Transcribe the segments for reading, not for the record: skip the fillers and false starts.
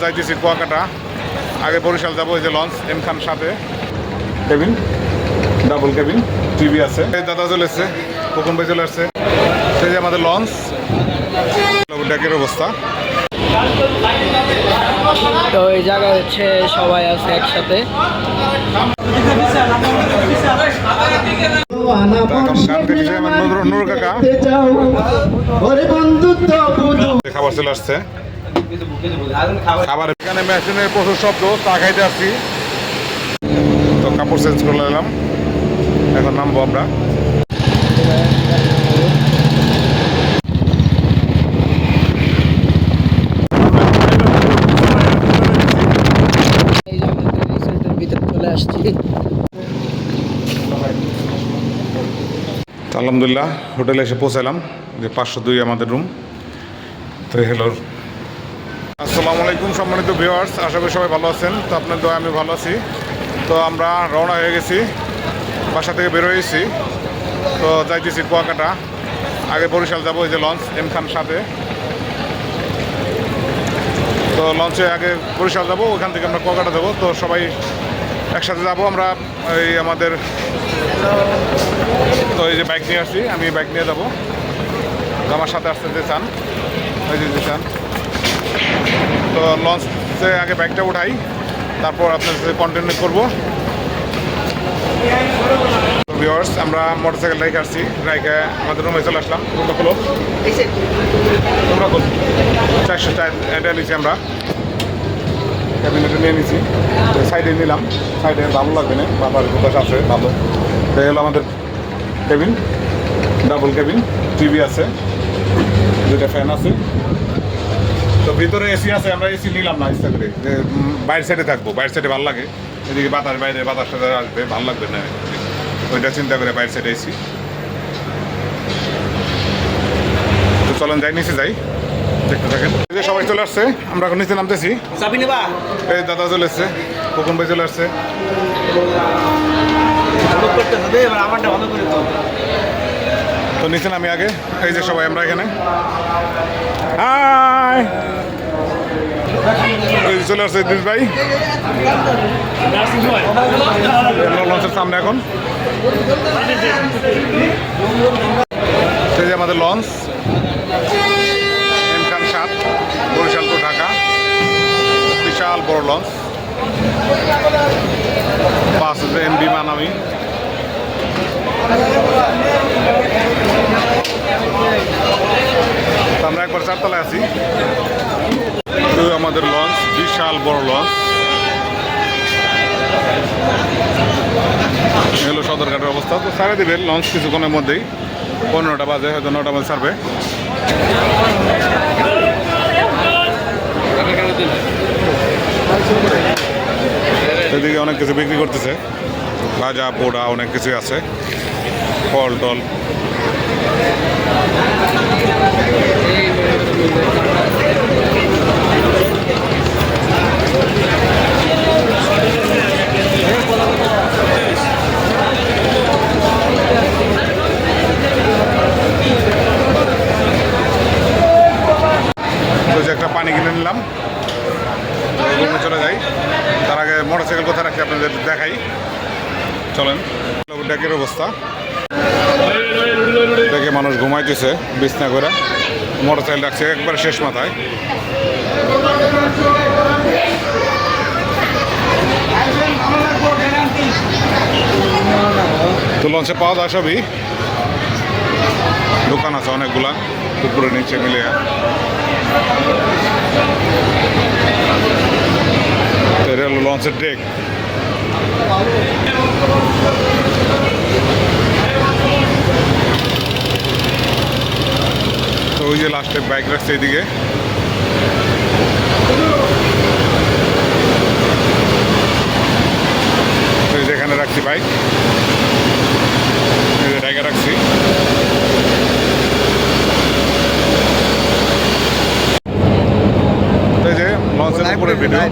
যাইতেছি কুয়াকাটা, আগে বরিশাল যাবো। এই যে লঞ্চ এম খান সাথে, কেবিন ডাবল কেবিন, টিভি আছে। এই দাদা চলে এসছে, কখন ভাই চলে আসছে। সেই যে আমাদের লঞ্চ ডেকের অবস্থা। তো এই জায়গায় হচ্ছে সবাই আছে একসাথে। খাবার চলে আসছে, খাবার এখানে মেশিনের প্রচুর শব্দ, চা খাইতে আসছি। তো কাপড় চেঞ্জ করে নিলাম, এখন নামবো আমরা। আলহামদুলিল্লাহ হোটেলে এসে পৌঁছালাম। যে 502 আমাদের রুম। তো হ্যালো, আসসালামু আলাইকুম সম্মানিত ভিউয়ার্স, আশা করি সবাই ভালো আছেন। তো আপনার দোয়া আমি ভালো আছি। তো আমরা রওনা হয়ে গেছি, বাসা থেকে বের হয়েছি। তো যাইতেছি কুয়াকাটা, আগে বরিশাল যাবো। এই যে লঞ্চ এম খান সাথে। তো লঞ্চে আগে বরিশাল যাবো, ওখান থেকে আমরা কুয়াকাটা যাবো। তো সবাই একসাথে যাবো আমরা। এই আমাদের তো এই যে বাইক নিয়ে আসছি, আমি বাইক নিয়ে যাবো। আমার সাথে আসতে যে চান, ওই যে চান। তো লঞ্চে আগে বাইকটা উঠাই, তারপর আপনার সাথে কন্টিনিউ করবো। ভিউয়ার্স, আমরা মোটরসাইকেল রাইখে আসছি, রাইখে আমাদের রুমে চলে আসলাম। রুমটা খোলো, তোমরা খোলো। 404 এটা নিচ্ছি আমরা, ক্যাবিনেটে নিয়ে নিচ্ছি। সাইডে নিলাম, সাইডে ভালো লাগবে না, বাবার প্রকাশ আছে ভালো। তো হলো আমাদের কেবিন ডাবল কেবিন, টিভি আছে, 2টা ফ্যান আছে। তো ভিতরে এসি আছে, আমরা এসি নিলাম না ইচ্ছা করে, যে বাইরের সাইডে থাকবো, বাইরের সাইডে ভালো লাগে। এদিকে বাতাস, বাইরে বাতাস আসবে, ভালো লাগবে না, ওইটা চিন্তা করে বাইরের সাইডে এসি। তো চলেন যাই, নিচে যাই, দেখতে থাকেন। এই যে সবাই চলে আসছে, আমরা এখন নিচে নামতেছি। এই দাদা চলে এসছে, কখন ভাই চলে আসছে। তো নিচে নামি আগে। এই যে সবাই আমরা এখানে, হাই চলে আসছে দিস ভাই। লঞ্চের সামনে এখন সেই যে আমাদের লঞ্চ এম খান 7, বরিশাল টু ঢাকা। বিশাল বড় লঞ্চ, 5 MB মানামি। আমরা একবার 4 তলায় আছি। আমাদের লঞ্চ বিশাল বড় লঞ্চ। হলো সদরঘাটের অবস্থা। তো ছাড়ে দিবে লঞ্চ কিছুক্ষণের মধ্যেই, 15টা বাজে, হয়তো 9টা বাজে ছাড়বে। এদিকে অনেক কিছু বিক্রি করতেছে, ভাজা পোড়া অনেক কিছুই আছে, ফল টল। একটা পানি কিনে নিলাম, রুমে চলে যাই। তার আগে মোটরসাইকেল কোথায় রাখছি আপনাদের দেখাই, চলেন। ডেকের অবস্থা দেখে মানুষ ঘুমাইতেছে বিছনা করে, মোটরসাইকেল রাখছে একবার শেষ মাথায়। তো লঞ্চে পাওয়া যায় সবই, দোকান আছে অনেকগুলা, উপরে নিচে মিলিয়ে। এটা হলো লঞ্চের ডেক। তো ওই যে লাস্টে বাইক রাখছে এদিকে। যেখানে রাখছি বাইক, জায়গা রাখছি। এই যে লঞ্চের উপরে ভিডিও।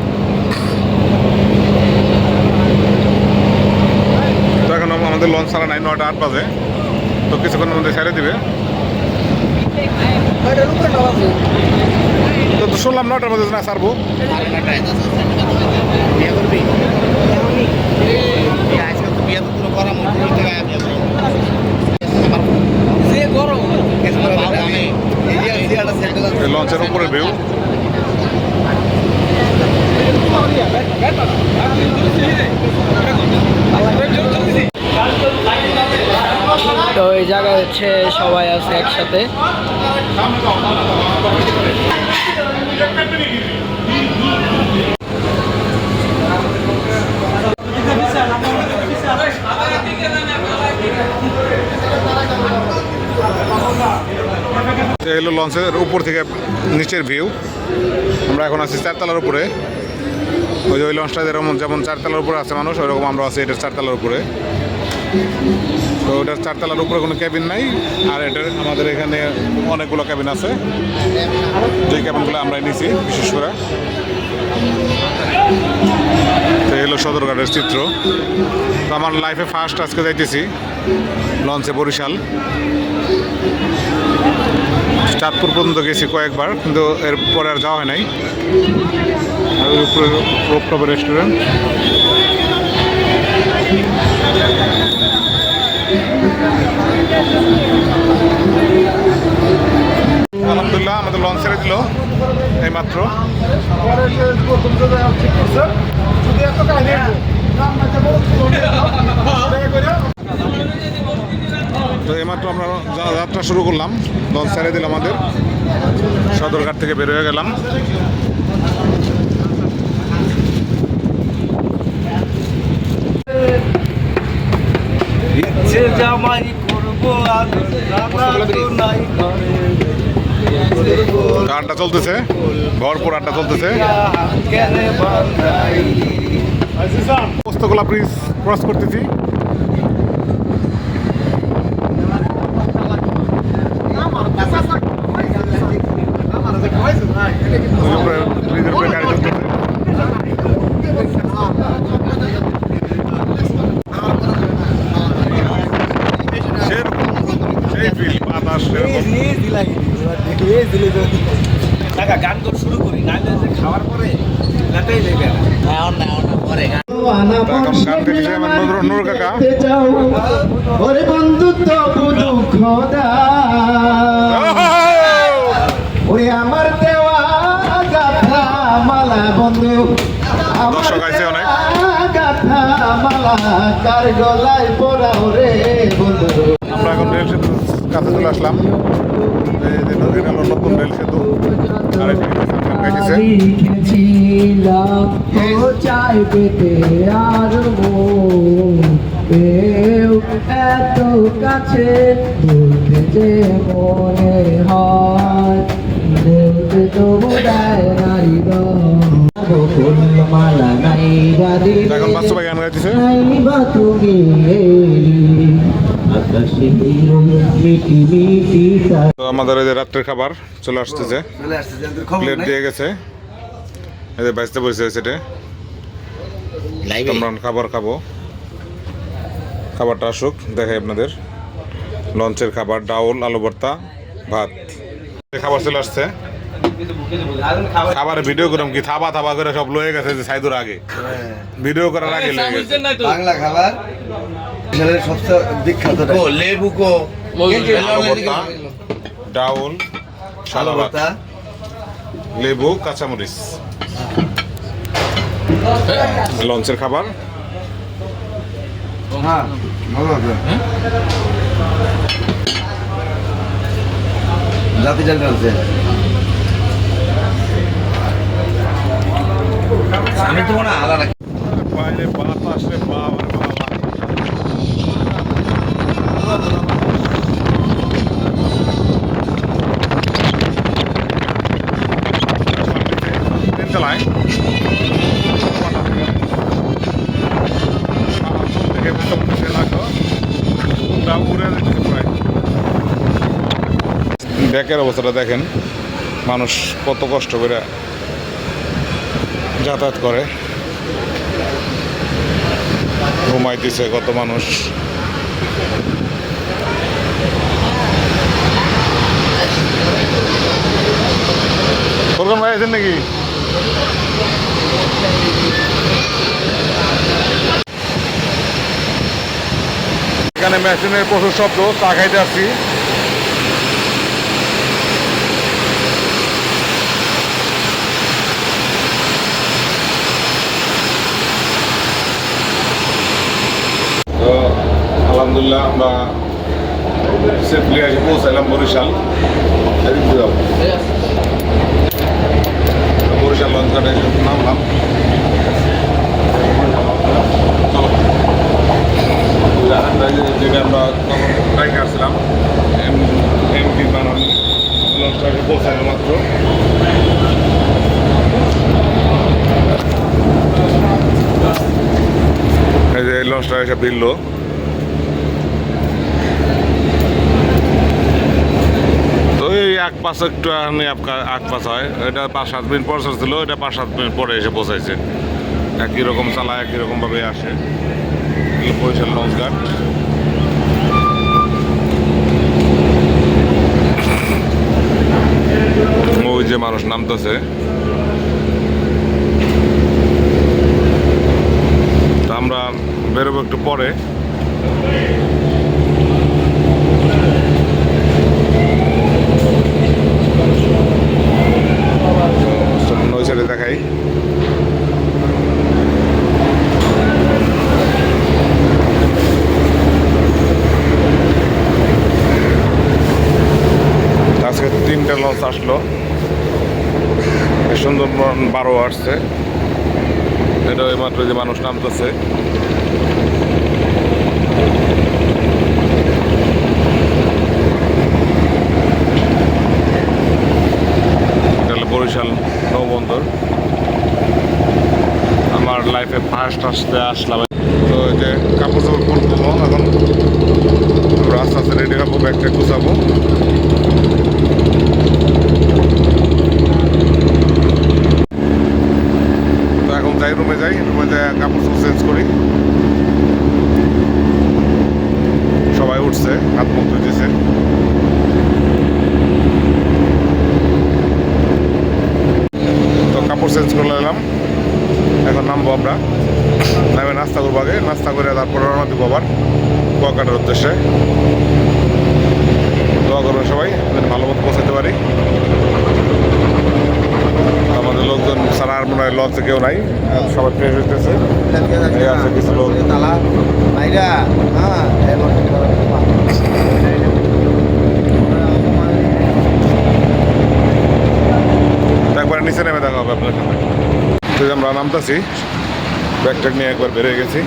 তো এখন আমাদের লঞ্চ ছাড়া নাই, 9টা 8 বাজে। তো কিছুক্ষণের মধ্যে ছেড়ে দিবে। তো শুনলাম 9টার মধ্যে না ছাড়বো। লঞ্চের উপরে ভিউ। তো এই জায়গায় হচ্ছে সবাই আছে একসাথে। এই হলো লঞ্চের উপর থেকে নিচের ভিউ। আমরা এখন আছি 4 তলার উপরে। ওই যে ওই লঞ্চটা যেমন 4 তলার উপরে আছে মানুষ, ওইরকম আমরা আছি এটার 4 তলার উপরে। তো ওটার 4 তলার উপরে কোনো ক্যাবিন নাই, আর এটার আমাদের এখানে অনেকগুলো ক্যাবিন আছে, যেই ক্যাবিনগুলো আমরা নিয়েছি বিশেষ করে। তো এই হলো সদরঘাটের চিত্র। তো আমার লাইফে ফার্স্ট আজকে যাইতেছি লঞ্চে বরিশাল। চাঁদপুর পর্যন্ত গেছি কয়েকবার, কিন্তু এরপরে আর যাওয়া হয় নাই। আর ওই উপরে রূপটপ রেস্টুরেন্ট। আলহামদুলিল্লাহ আমাদের লঞ্চ ছেড়ে দিল এইমাত্র। তো এইমাত্র আমরা যাত্রা শুরু করলাম, লঞ্চ ছেড়ে দিল আমাদের, সদরঘাট থেকে বের হয়ে গেলাম। জামাই করবো আড্ডা চলতেছে, ভরপুর আড্ডা চলতেছে। পোস্তগোলা ব্রিজ ক্রস করতেছি। ব্রিজের উপরে গাড়ি চলতেছে। গান করে শুরু করি, গান খাওয়ার পরে গাতেই যাবে নুর কাকা। ওরে বন্ধুত্ব দুঃখ ওরে আমার দেওয়া গাথা মালা বন্ধু, দর্শক আইছে অনেক। গাথা মালা কার গলায় পড়াও রে বন্ধু। আমরা এখন রেল সেতু কাছে চলে আসলাম। এটা হলো নতুন রেল সেতু। আর লিখেছিলাম ও চাই পেতে আর কেউ এত কাছে বলতে যে মনে হয়, বলতে তো বোধহয় নারী মালা নাই বাদে এখন বাস্তবায় গান গাইতেছে। বা তুমি তো আমাদের এই যে রাত্রের খাবার চলে আসতেছে, প্লেট দিয়ে গেছে। এই যে বাইসতে বসে সেটা আমরা খাবার খাবো। খাবারটা আসুক দেখাই আপনাদের। লঞ্চের খাবার, ডাউল, আলু ভর্তা, ভাত। খাবার চলে আসছে। খাবারের ভিডিও করলাম কি থাবা থাবা করে সব লয়ে গেছে যে সাইদুর আগে ভিডিও করার আগে লয়ে গেছে। বাংলা খাবার সবচেয়ে বিখ্যাত লেবু কো ডাউল, সাদা ভাত, লেবু, কাঁচামরিচ। লঞ্চের খাবার। হ্যাঁ ভালো আছে। জাতি জাল আছে। আমি তো মনে আলাদা বাইরে বাতাস রে বাবা রে বাবা। তিনতলায় থেকে ব্যাকের অবস্থাটা দেখেন, মানুষ কত কষ্ট করে যাতায়াত করে, ঘুমাইতেছে কত মানুষ। ফোরকান ভাই আছেন নাকি? এখানে মেশিনের প্রচুর শব্দ, চা খাইতে আসছি। তো আলহামদুলিল্লাহ আমরা সেফলি এসে পৌঁছাইলাম বরিশাল। বরিশাল লঞ্চ ঘাটে নামলাম। চলো যেটা আমরা তখন বাইকে আসছিলাম এমপি বানান লঞ্চটা এসে পৌঁছাইলো মাত্র। এই যে লঞ্চটা এসে ভিড়লো। তো এই এক পাশ একটু এক পাশ হয়, এটা 5-7 মিনিট পর ছিল, এটা 5-7 মিনিট পরে এসে পৌঁছাইছে। একই রকম চালায়, একই রকমভাবে আসে। বরিশাল লঞ্চ ঘাট। ওই যে মানুষ নামতেছে। তো আমরা বেরোবো একটু পরে। ওই সাইডে দেখাই। আজকে 3টা লঞ্চ আসলো, সুন্দরবন 12 আসছে। এটা ওই মাত্র যে মানুষ নামতেছে। বরিশাল নৌবন্দর আমার লাইফে ফার্স্ট আসলাম। তো এই যে কাপড় চাপড় খুলবো এখন, আস্তে আস্তে রেডি হবো, ব্যাগটা গুছাবো। তো এখন যাই রুমে যাই, রুমে যাই কাপড় চাপড় চেঞ্জ করি। সবাই উঠছে, হাত মুখ ধুইতেছে। কাপড় চেঞ্জ করে নিলাম, এখন নামবো আমরা। নামে নাস্তা করবো, আগে নাস্তা করে তারপরে রওনা দিব আবার কুয়াকাটার উদ্দেশ্যে। দোয়া করবেন সবাই যেন ভালো মতো পৌঁছাতে পারি। আমাদের লোকজন সারা আর মনে হয় লঞ্চে কেউ নাই, সবাই ফ্রেশ হইতেছে। আছে কিছু লোক একবার নিচে নেমে দেখা হবে আপনার সাথে। তো আমরা নামতেছি, ব্যাগ ট্যাগ নিয়ে একবার বেরিয়ে গেছি।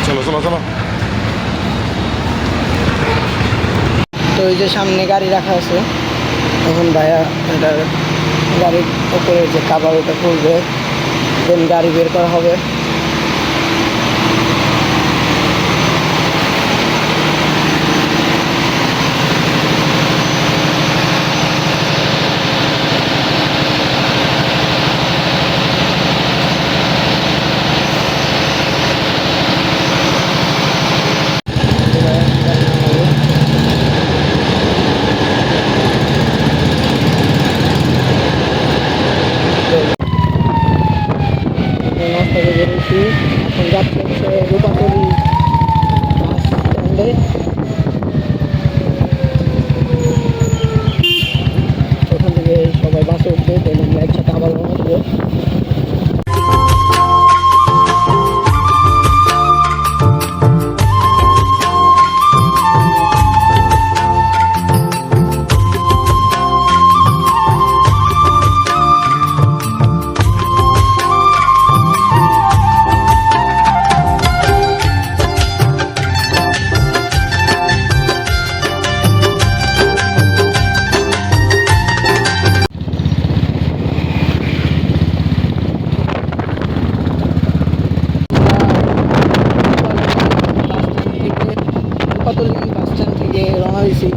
চলো চলো চলো। তো এই যে সামনে গাড়ি রাখা আছে, এখন ভাইয়া এটা গাড়ির উপরে যে কাভার ওটা খুলবে, দেন গাড়ি বের করা হবে। এখন যাচ্ছে হচ্ছে রূপাতলি বাস স্ট্যান্ডে। ওখান থেকে সবাই বাসে উঠবে, দেন আমরা একসাথে আবার রওনা দেবো। রূপাতলি বাস স্ট্যান্ড থেকে রওনা দিয়েছি।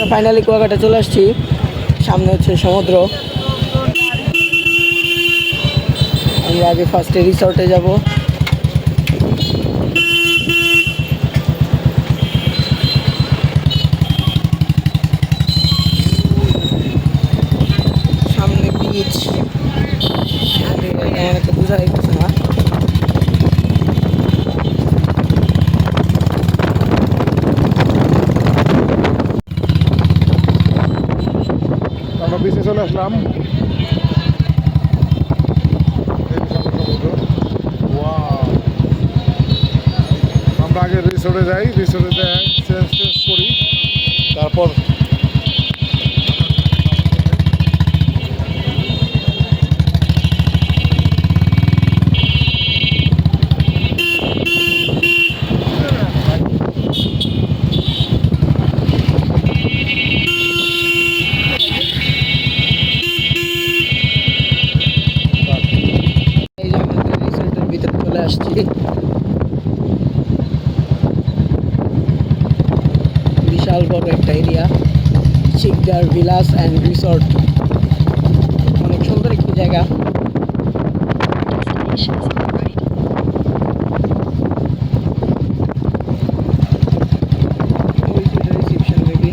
আমরা ফাইনালি কুয়াকাটা চলে আসছি। সামনে হচ্ছে সমুদ্র। আমরা আগে ফার্স্টে রিসর্টে যাব। সামনে বিচ, এখানে বোঝা যাচ্ছে না। আমরা বিচে চলে আসলাম। আমরা আগে রিসোর্টে যাই, রিসোর্টে যাই চেঞ্জ করি, তারপর এই যে আমাদের রিসোর্টের ভিতরে চলে আসছি। বিশাল বড় একটা area, Sikder Vilas and resort. অনেক সুন্দর একটি জায়গা। Reception baby.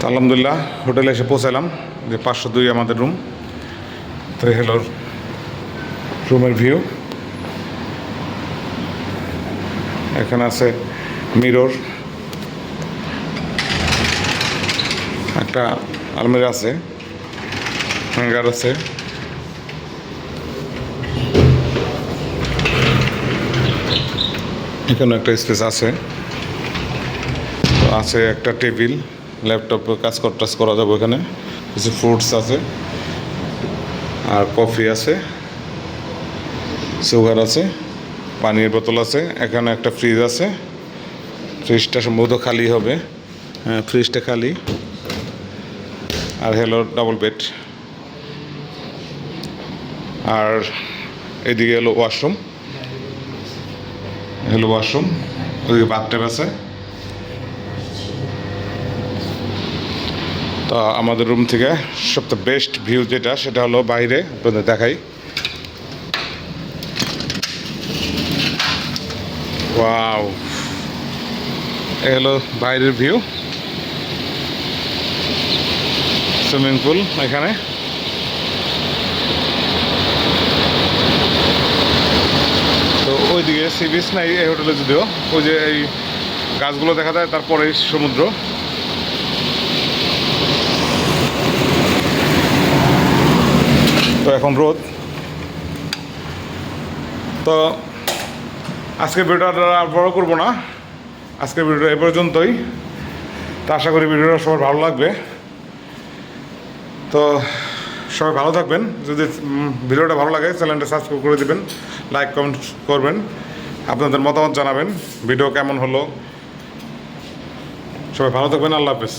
তো আলহামদুলিল্লাহ হোটেলে এসে পৌঁছালাম। যে 502 আমাদের রুম। তো এই হলো রুমের ভিউ। এখানে আছে মিরর, একটা আলমারি আছে, হ্যাঙ্গার আছে, এখানে একটা স্পেস আছে। তো আছে একটা টেবিল, ল্যাপটপে টাজ করা যাবে। এখানে কিছু ফ্রুটস আছে, আর কফি আছে, সুগার আছে, পানির বোতল আছে। এখানে একটা ফ্রিজ আছে, ফ্রিজটা সম্ভবত খালি হবে। হ্যাঁ, ফ্রিজটা খালি। আর হলো ডাবল বেড। আর এদিকে হলো ওয়াশরুম, ওইদিকে বাথটব আছে। তো আমাদের রুম থেকে সবচেয়ে বেস্ট ভিউ যেটা, সেটা হলো বাইরে। আপনাদের দেখাই। ওয়াও, এই হলো বাইরের ভিউ। সুইমিং পুল এখানে। তো ওইদিকে সি বিচ নাই এই হোটেলে, যদিও ওই যে এই গাছগুলো দেখা যায়, তারপরেই সমুদ্র। তো এখন রোদ। তো আজকের ভিডিওটা আর বড় করবো না, আজকের ভিডিওটা এ পর্যন্তই। তো আশা করি ভিডিওটা সবার ভালো লাগবে। তো সবাই ভালো থাকবেন। যদি ভিডিওটা ভালো লাগে চ্যানেলটা সাবস্ক্রাইব করে দেবেন, লাইক কমেন্ট করবেন, আপনাদের মতামত জানাবেন ভিডিও কেমন হলো। সবাই ভালো থাকবেন। আল্লাহ হাফেজ।